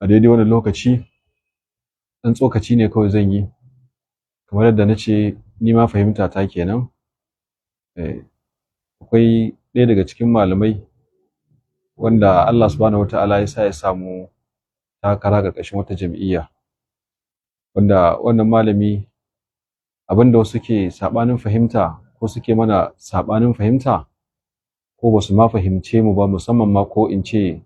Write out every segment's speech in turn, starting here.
a daidai wannan lokaci ɗan tsokaci ne kawai zan yi, kamar yadda na ce ni ma fahimta ta kenan. Akwai ɗaya daga cikin malamai wanda Allah subhanahu wata'ala ya sa ya samu takara ƙarƙashin wata jam'iyya, wanda wannan malami abinda wasu ke saɓanin fahimta ko suke mana saɓanin fahimta ko ba su ma fahimce mu ba, musamman ma ko in ce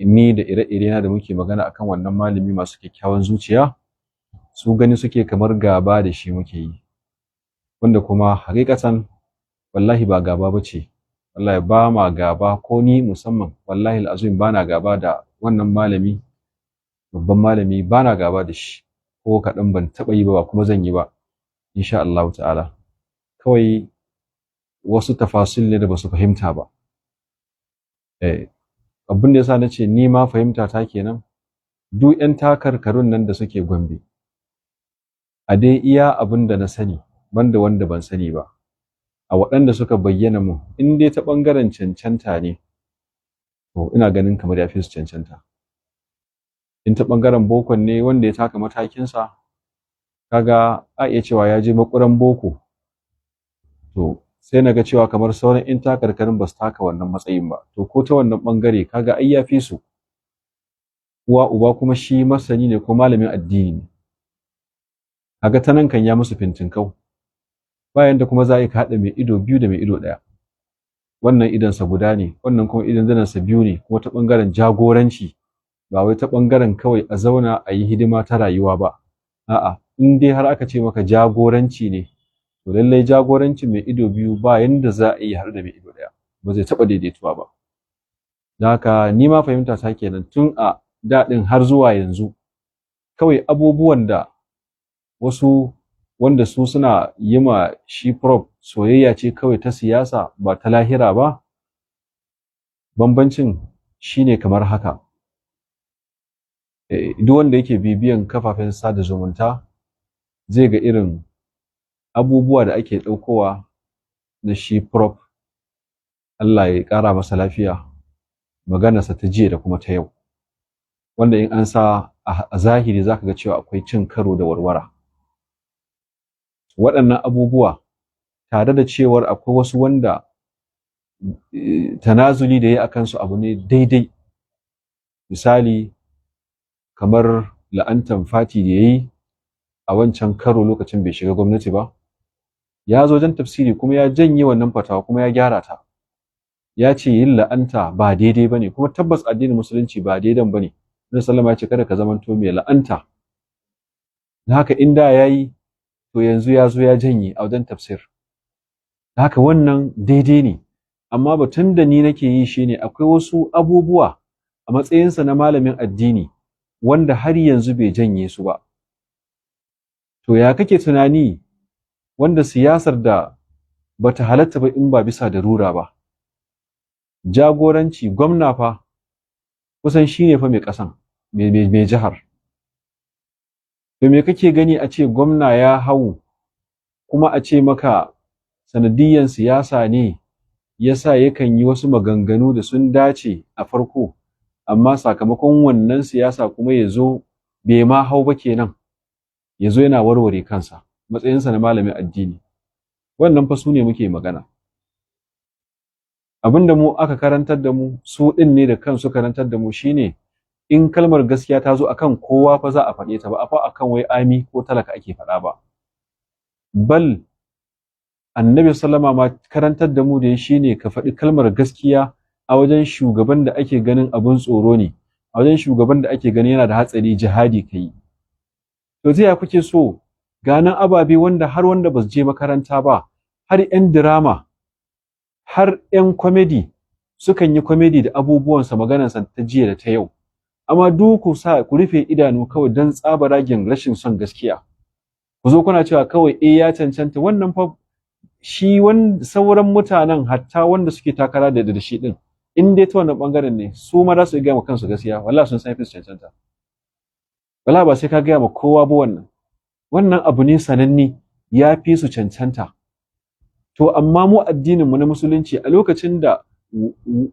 ni da ire-irena da muke magana akan wannan malami masu kyakkyawan zuciya, su gani suke kamar gaba da shi muke yi, wanda kuma hakikatan wallahi ba gaba bace. Wallahi ba ma gaba, ko ni musamman wallahi al'azim bana gaba da wannan malami, babban malami bana gaba da shi ko kaɗan, ban taɓa yi ba kuma zan yi ba insha Allah ta'ala. Kawai wasu tafasil ne da basu fahimta ba. Abin da yasa nace ni ma fahimta ta kenan, duk 'yan takarkarun nan da suke Gombe, a dai iya abin da na sani banda wanda ban sani ba, a waɗanda suka bayyana mu, in dai ta ɓangaren cancanta ne to ina ganin kamar ya fi su cancanta. In ta ɓangaren bokon ne, wanda ya taka matakinsa kaga a iya cewa ya je makuran boko, to sai na ga cewa kamar sauran 'yan takarkarin ba su taka wannan matsayin ba, to ko ta wannan ɓangare kaga ai ya fi su. Uwa uba kuma shi masani ne ko malamin addini ne, kaga ta nan kan ya musu fintinkau. Bayan da kuma za a haɗa mai ido biyu da mai ido ɗaya, wannan idonsa guda ne, wannan kuma idonsa biyu ne, kuma ta ɓangaren jagoranci, ba wai ta ɓangaren kawai a zauna a yi hidima ta rayuwa ba. A'a, in dai har aka ce maka jagoranci ne, to lallai jagorancin mai ido biyu ba yanda za a yi haɗu da mai ido ɗaya, ba zai taɓa daidaituwa ba. Don haka ni ma fahimta ta kenan tun a daɗin har zuwa yanzu, kawai abubuwan da wasu wanda su suna yi ma shi prof soyayya ce kawai ta siyasa ba ta lahira ba, bambancin shine kamar haka. Duk wanda yake bibiyan kafafen sada zumunta zai ga irin abubuwa da ake ɗaukowa na shi prof, Allah ya ƙara masa lafiya, maganarsa ta jiya da kuma ta yau, wanda in an sa a zahiri zaka ga cewa akwai cin karo da warwara. Waɗannan abubuwa, tare da cewar akwai wasu wanda tanazuli da ya akan su abu ne daidai, misali kamar la'antan fati da yayi a wancan karo lokacin bai shiga gwamnati ba, ya zo wajen tafsiri kuma ya janye wannan fatawa kuma ya gyara ta, ya ce yin la'anta ba daidai bane, kuma tabbas addinin musulunci ba daidan bane. Nabi sallama ya ce kada ka zamanto mai la'anta. Da haka in da yayi, to yanzu ya zo ya janye a wajen tafsir. Da haka wannan daidai ne, amma batun da ni nake yi shine akwai wasu abubuwa a matsayinsa na malamin addini wanda har yanzu bai janye su ba. To ya kake tunani wanda siyasar da bata halatta ba in ba bisa darura ba? Jagoranci, gwamna fa kusan shine fa mai ƙasan, mai jihar. To me kake gani a ce gwamna ya hau kuma a ce maka sanadiyyan siyasa ne yasa yakan yi wasu maganganu da sun dace a farko, amma sakamakon wannan siyasa kuma ya zo bai ma hau ba kenan, ya zo yana warware kansa matsayinsa na malamin addini. Wannan fa su ne muke magana. Abinda mu aka karantar da mu, su ɗin ne da kansu karantar da mu, shine in kalmar gaskiya ta zo akan kowa fa za a faɗe ta, ba a fa akan wai ami ko talaka ake faɗa ba. Bal annabi sallama ma karantar da mu da shine ka faɗi kalmar gaskiya a wajen shugaban da ake ganin abun tsoro ne, a wajen shugaban da ake ganin yana da hatsari, jihadi kai. To ta ya kuke so ganan ababe wanda har wanda ba su je makaranta ba, har 'yan drama, har 'yan comedy sukan yi comedy da abubuwansa, maganarsa ta jiya da ta yau, amma duk ku rufe idanu kawai don tsabaragen rashin son gaskiya, ku zo kuna cewa kawai ya cancanta. Wannan fa shi sauran mutanen hatta wanda suke takara da shi din, in dai ta wannan bangaren ne, su ma za su gaya ma kansu gaskiya, wallahi sun san fi su cancanta. Wallahi ba sai ka gaya ma kowa ba, wannan abu ne sananne, ya fi su cancanta. To amma mu addinin mu na musulunci, a lokacin da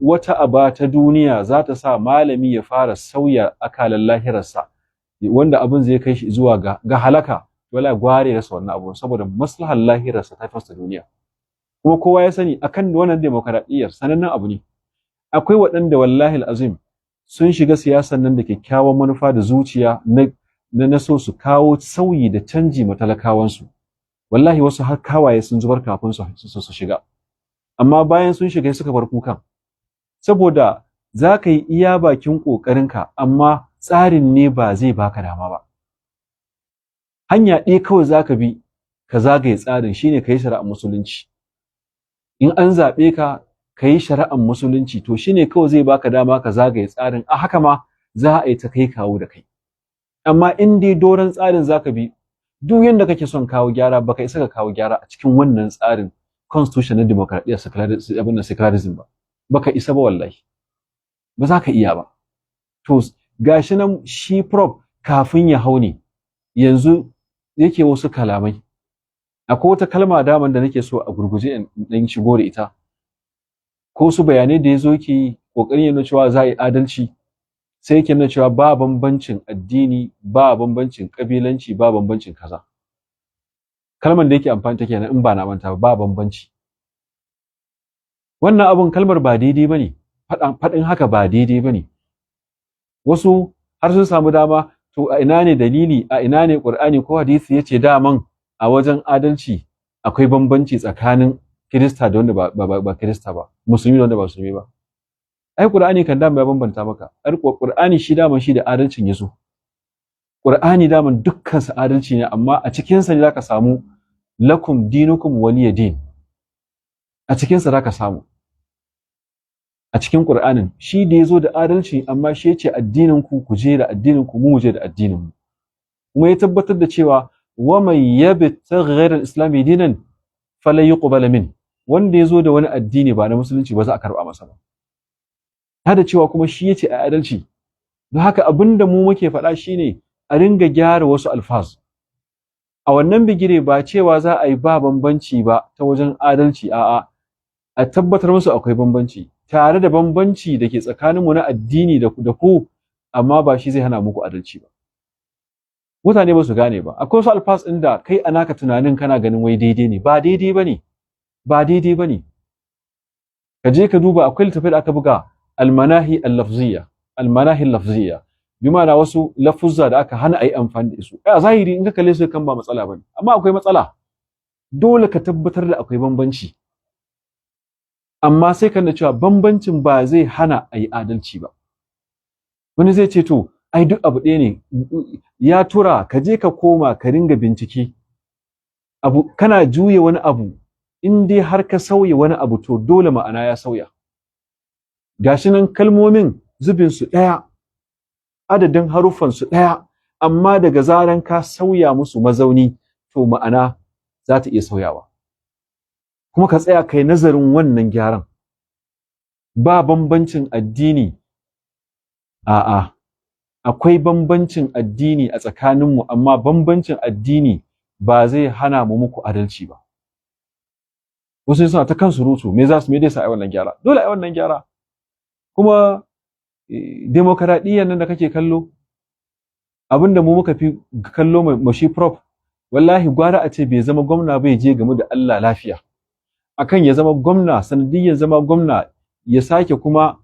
wata aba ta duniya za ta sa malami ya fara sauya akalan lahirarsa wanda abin zai kai shi zuwa ga halaka, wala gware rasa wannan abu saboda maslahar lahirarsa ta fasta duniya. Kuma kowa ya sani akan wannan demokaradiyyar sanannen abu ne. Akwai waɗanda wallahi al'azim sun shiga siyasan nan da kyakkyawan manufa da zuciya na so su kawo sauyi da canji matalakawansu. Wallahi wasu har kawaye sun zubar kafin su shiga. Amma bayan sun shiga suka bar kukan. Saboda za ka yi iya bakin ƙoƙarinka amma tsarin ne ba zai baka dama ba. Hanya ɗaya kawai za ka bi ka zagaye tsarin shine ka yi shari'ar musulunci. In an zaɓe ka yi shari'ar musulunci to shine kawai zai baka dama ka zagaye tsarin, a haka ma za a yi ta kai kawo da kai. Amma in dai doron tsarin za ka bi, duk yanda kake son kawo gyara baka isa ka kawo gyara a cikin wannan tsarin constitution na demokradiyya secularism ba. Baka isa ba wallahi. Ba za ka iya ba. To gashi nan shi prop kafin ya hau ne yanzu yake wasu kalamai. Akwai wata kalma daman da nake so a gurguje in dan shigo da ita. Ko su bayanai da yazo yake kokarin yana cewa za a yi adalci, sai yake nuna cewa ba bambancin addini, ba bambancin kabilanci, ba bambancin kaza. Kalmar da yake amfani take nan in ba na manta ba bambanci. Wannan abun kalmar ba daidai bane, faɗin haka ba daidai bane. Wasu har sun samu dama, to a ina ne dalili, a ina ne Qur'ani ko hadisi yace daman a wajen adalci akwai bambanci tsakanin Kirista da wanda ba Kirista ba, musulmi da wanda ba musulmi ba. Ai Qur'ani kan dama ya bambanta maka. Qur'ani shi daman shi da adalcin yaso. Qur'ani daman dukkan sa adalci ne, amma a cikin sa ne zaka samu lakum dinukum waliya din. A cikin sa zaka samu. A cikin Qur'anin shi da yazo da adalci, amma shi yace addinin ku je da addinin ku, mu je da addinin mu. Kuma ya tabbatar da cewa wa man yabtaghi ghayra al-islam dinan falan yuqbal min, wanda yazo da wani addini ba na musulunci ba za a karba masa ba. Hada cewa kuma shi yace a adalci. Don haka abinda mu muke faɗa shine a ringa gyara wasu alfaz. A wannan bigire ba cewa za a yi ba bambanci ba ta wajen adalci, a'a, a tabbatar musu akwai bambanci tare da bambanci da ke tsakaninmu na addini da ku, amma ba shi zai hana muku adalci ba. Mutane ba su gane ba. Akwai wasu alfas ɗin da kai a naka tunanin kana ganin wai daidai ne, ba daidai bane. Ba daidai bane. Ka je ka duba akwai littafai da aka buga almanahi al-lafziyya, almanahi al-lafziyya. Bi ma'ana wasu lafuzza da aka hana a yi amfani da su. A zahiri in ka kalle su kan ba matsala bane, amma akwai matsala. Dole ka tabbatar da akwai bambanci. Amma sai kan da cewa bambancin ba zai hana a yi adalci ba. Wani zai ce to ai duk abu ɗaya ne, ya tura ka je ka koma ka ringa bincike. Kana juye wani abu, in dai har ka sauya wani abu to dole ma'ana ya sauya. Gashi nan kalmomin zubin su ɗaya, adadin haruffan su ɗaya, amma daga zaran ka sauya musu mazauni to ma'ana za ta iya sauyawa. Kuma ka tsaya kai nazarin wannan gyaran. Ba bambancin addini, a'a, akwai bambancin addini a tsakaninmu, amma bambancin addini ba zai hana mu muku adalci ba. Wasu suna ta kan surutu, me za su me dai sa ai wannan gyara? Dole ai wannan gyara. Kuma demokaradiyyar nan da kake kallo, abinda mu muka fi kallo mu shi prop, wallahi gwara a ce bai zama gwamna bai je game da Allah lafiya. Akan ya zama gwamna, sanadiyyar zama gwamna ya sake kuma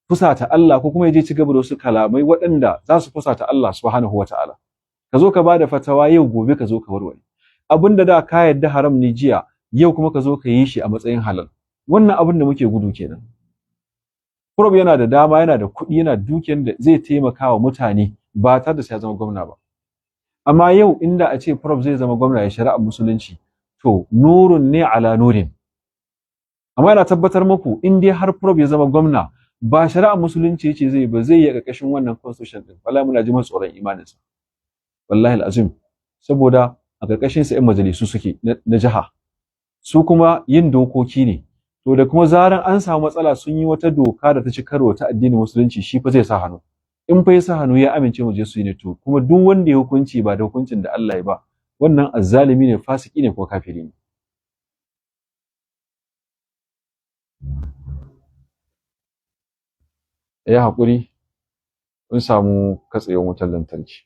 fusata Allah, ko kuma ya je ci gaba da wasu kalamai waɗanda za su fusata Allah subhanahu wata'ala. Ka zo ka bada fatawa yau, gobe ka zo ka warware. Abinda da ka yadda haram ne jiya, yau kuma ka zo ka yi shi a matsayin halal. Wannan abin da muke gudu kenan. Prof yana da dama, yana da kuɗi, yana da dukiyar da zai taimaka wa mutane ba tare da sai ya zama gwamna ba. Amma yau inda a ce Prof zai zama gwamna ya shari'ar musulunci, to nurun ne ala nurin. Amma yana tabbatar muku in dai har Prof ya zama gwamna, ba shari'ar musulunci yace zai ba, zai yi a ƙarƙashin wannan constitution din. Wallahi muna ji masa tsoron imaninsa. Wallahi alazim. Saboda a ƙarƙashin sa 'yan majalisu suke na jiha. Su kuma yin dokoki ne. To da kuma zaran an samu matsala sun yi wata doka da ta ci karo ta addinin musulunci, shi fa zai sa hannu. In fa ya sa hannu ya amince mu je su yi ne, to kuma duk wanda ya hukunci ba da hukuncin da Allah ya ba, wannan azzalimi ne, fasiki ne, ko kafiri ne. ya haƙuri mun samu katsewar wutar lantarki.